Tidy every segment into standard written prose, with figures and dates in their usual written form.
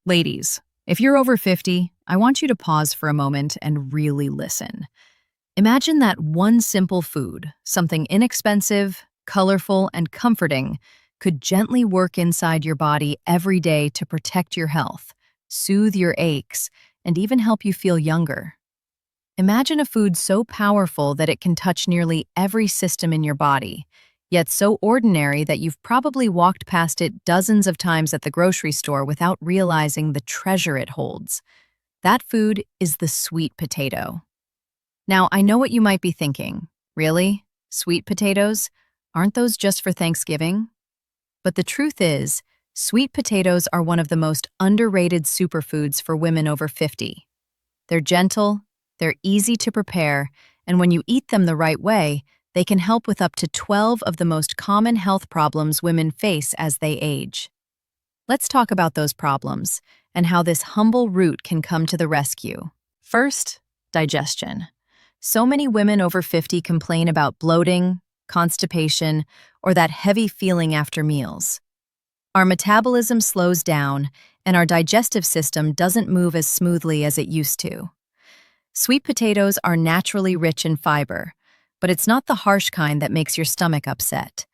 Ladies, if you're over 50, I want you to pause for a moment and really listen. Imagine that one simple food, something inexpensive, colorful, and comforting, could gently work inside your body every day to protect your health, soothe your aches, and even help you feel younger. Imagine a food so powerful that it can touch nearly every system in your body, yet so ordinary that you've probably walked past it dozens of times at the grocery store without realizing the treasure it holds. That food is the sweet potato. Now, I know what you might be thinking. Really? Sweet potatoes? Aren't those just for Thanksgiving? But the truth is, sweet potatoes are one of the most underrated superfoods for women over 50. They're gentle, they're easy to prepare, and when you eat them the right way, they can help with up to 12 of the most common health problems women face as they age. Let's talk about those problems and how this humble root can come to the rescue. First, digestion. So many women over 50 complain about bloating, constipation, or that heavy feeling after meals. Our metabolism slows down, and our digestive system doesn't move as smoothly as it used to. Sweet potatoes are naturally rich in fiber, but it's not the harsh kind that makes your stomach upset.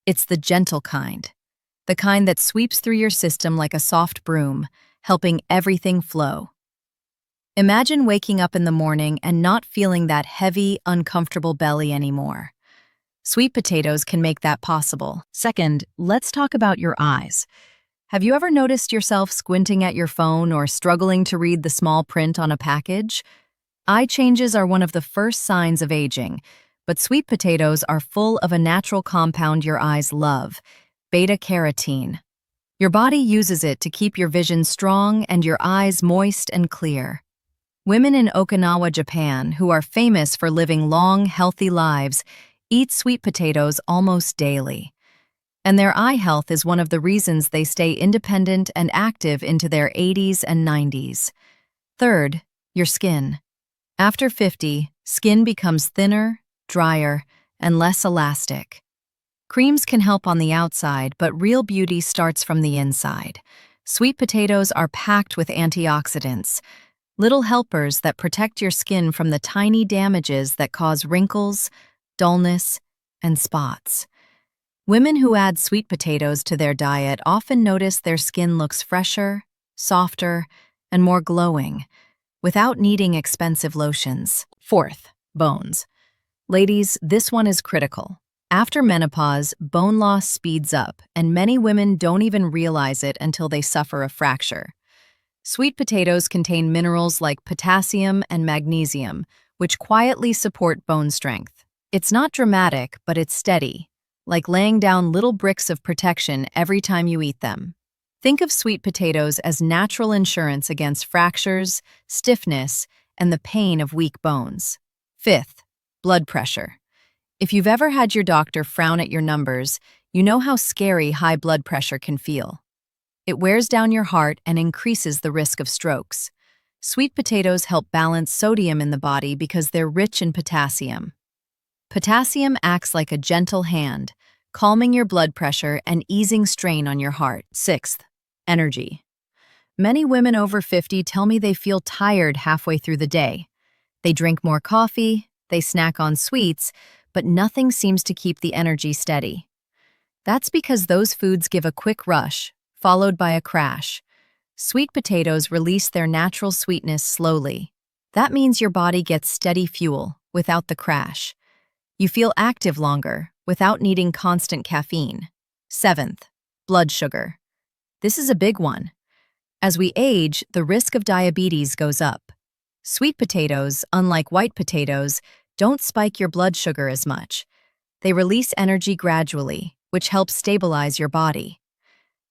It's the gentle kind, the kind that sweeps through your system like a soft broom, helping everything flow. Imagine waking up in the morning and not feeling that heavy, uncomfortable belly anymore. Sweet potatoes can make that possible. Second, let's talk about your eyes. Have you ever noticed yourself squinting at your phone or struggling to read the small print on a package? Eye changes are one of the first signs of aging, but sweet potatoes are full of a natural compound your eyes love, beta-carotene. Your body uses it to keep your vision strong and your eyes moist and clear. Women in Okinawa, Japan, who are famous for living long, healthy lives, eat sweet potatoes almost daily. And their eye health is one of the reasons they stay independent and active into their 80s and 90s. Third, your skin. After 50, skin becomes thinner, drier, and less elastic. Creams can help on the outside, but real beauty starts from the inside. Sweet potatoes are packed with antioxidants, little helpers that protect your skin from the tiny damages that cause wrinkles, dullness, and spots. Women who add sweet potatoes to their diet often notice their skin looks fresher, softer, and more glowing, without needing expensive lotions. Fourth, bones. Ladies, this one is critical. After menopause, bone loss speeds up, and many women don't even realize it until they suffer a fracture. Sweet potatoes contain minerals like potassium and magnesium, which quietly support bone strength. It's not dramatic, but it's steady, like laying down little bricks of protection every time you eat them. Think of sweet potatoes as natural insurance against fractures, stiffness, and the pain of weak bones. Fifth, blood pressure. If you've ever had your doctor frown at your numbers, you know how scary high blood pressure can feel. It wears down your heart and increases the risk of strokes. Sweet potatoes help balance sodium in the body because they're rich in potassium. Potassium acts like a gentle hand, calming your blood pressure and easing strain on your heart. Sixth, energy. Many women over 50 tell me they feel tired halfway through the day. They drink more coffee, they snack on sweets, but nothing seems to keep the energy steady. That's because those foods give a quick rush, followed by a crash. Sweet potatoes release their natural sweetness slowly. That means your body gets steady fuel without the crash. You feel active longer without needing constant caffeine. Seventh, blood sugar. This is a big one. As we age, the risk of diabetes goes up. Sweet potatoes, unlike white potatoes, don't spike your blood sugar as much. They release energy gradually, which helps stabilize your body.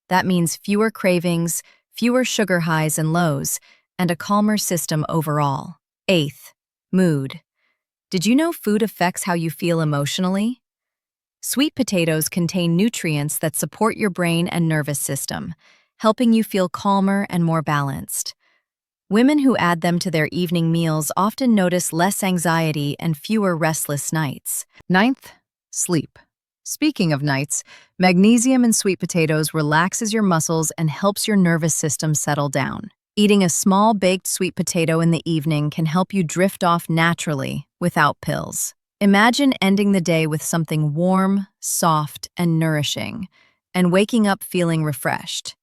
That means fewer cravings, fewer sugar highs and lows, and a calmer system overall. Eighth, mood. Did you know food affects how you feel emotionally? Sweet potatoes contain nutrients that support your brain and nervous system, helping you feel calmer and more balanced. Women who add them to their evening meals often notice less anxiety and fewer restless nights. Ninth, sleep. Speaking of nights, magnesium in sweet potatoes relaxes your muscles and helps your nervous system settle down. Eating a small baked sweet potato in the evening can help you drift off naturally without pills. Imagine ending the day with something warm, soft, and nourishing, and waking up feeling refreshed.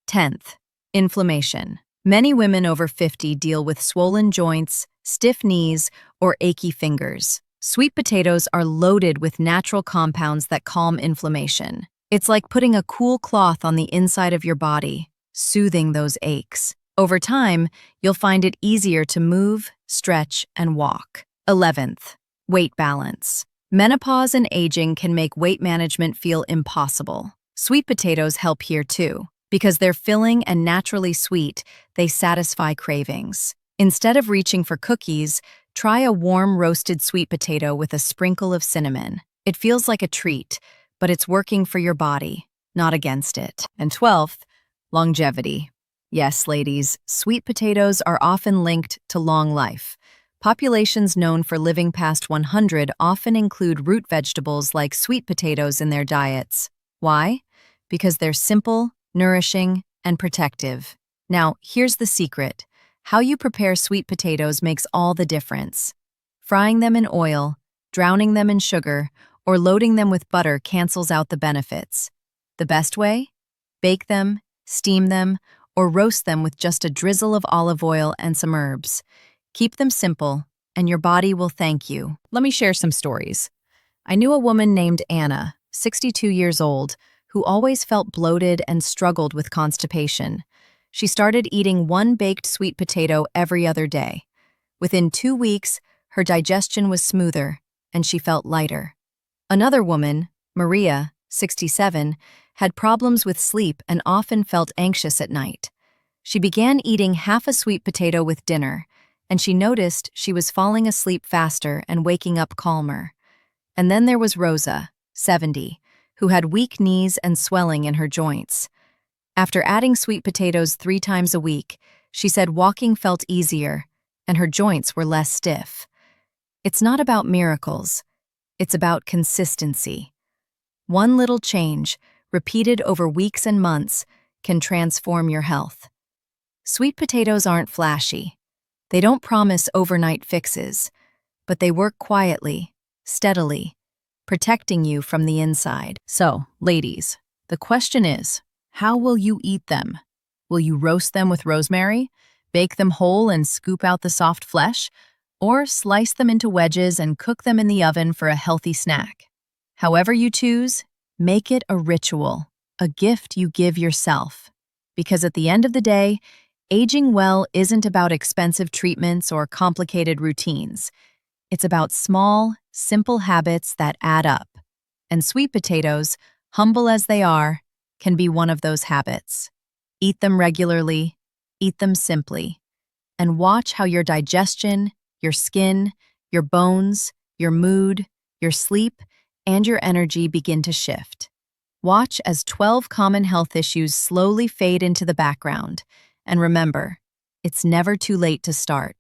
10th, inflammation. Many women over 50 deal with swollen joints, stiff knees, or achy fingers. Sweet potatoes are loaded with natural compounds that calm inflammation. It's like putting a cool cloth on the inside of your body, soothing those aches. Over time, you'll find it easier to move, stretch, and walk. 11th, weight balance. Menopause and aging can make weight management feel impossible. Sweet potatoes help here too. Because they're filling and naturally sweet, they satisfy cravings. Instead of reaching for cookies, try a warm roasted sweet potato with a sprinkle of cinnamon. It feels like a treat, but it's working for your body, not against it. And 12th, longevity. Yes, ladies, sweet potatoes are often linked to long life. Populations known for living past 100 often include root vegetables like sweet potatoes in their diets. Why? Because they're simple, nourishing, and protective. Now, here's the secret. How you prepare sweet potatoes makes all the difference. Frying them in oil, drowning them in sugar, or loading them with butter cancels out the benefits. The best way? Bake them, steam them, or roast them with just a drizzle of olive oil and some herbs. Keep them simple, and your body will thank you. Let me share some stories. I knew a woman named Anna, 62 years old, who always felt bloated and struggled with constipation. She started eating one baked sweet potato every other day. Within 2 weeks, her digestion was smoother, and she felt lighter. Another woman, Maria, 67, had problems with sleep and often felt anxious at night. She began eating half a sweet potato with dinner, and she noticed she was falling asleep faster and waking up calmer. And then there was Rosa, 70, who had weak knees and swelling in her joints. After adding sweet potatoes 3 times a week, she said walking felt easier and her joints were less stiff. It's not about miracles. It's about consistency. One little change, repeated over weeks and months, can transform your health. Sweet potatoes aren't flashy. They don't promise overnight fixes, but they work quietly, steadily, protecting you from the inside. So, ladies, the question is, how will you eat them? Will you roast them with rosemary, bake them whole and scoop out the soft flesh, or slice them into wedges and cook them in the oven for a healthy snack? However you choose, make it a ritual, a gift you give yourself. Because at the end of the day, aging well isn't about expensive treatments or complicated routines. It's about small, simple habits that add up. And sweet potatoes, humble as they are, can be one of those habits. Eat them regularly, eat them simply, and watch how your digestion, your skin, your bones, your mood, your sleep, and your energy begin to shift. Watch as 12 common health issues slowly fade into the background. And remember, it's never too late to start.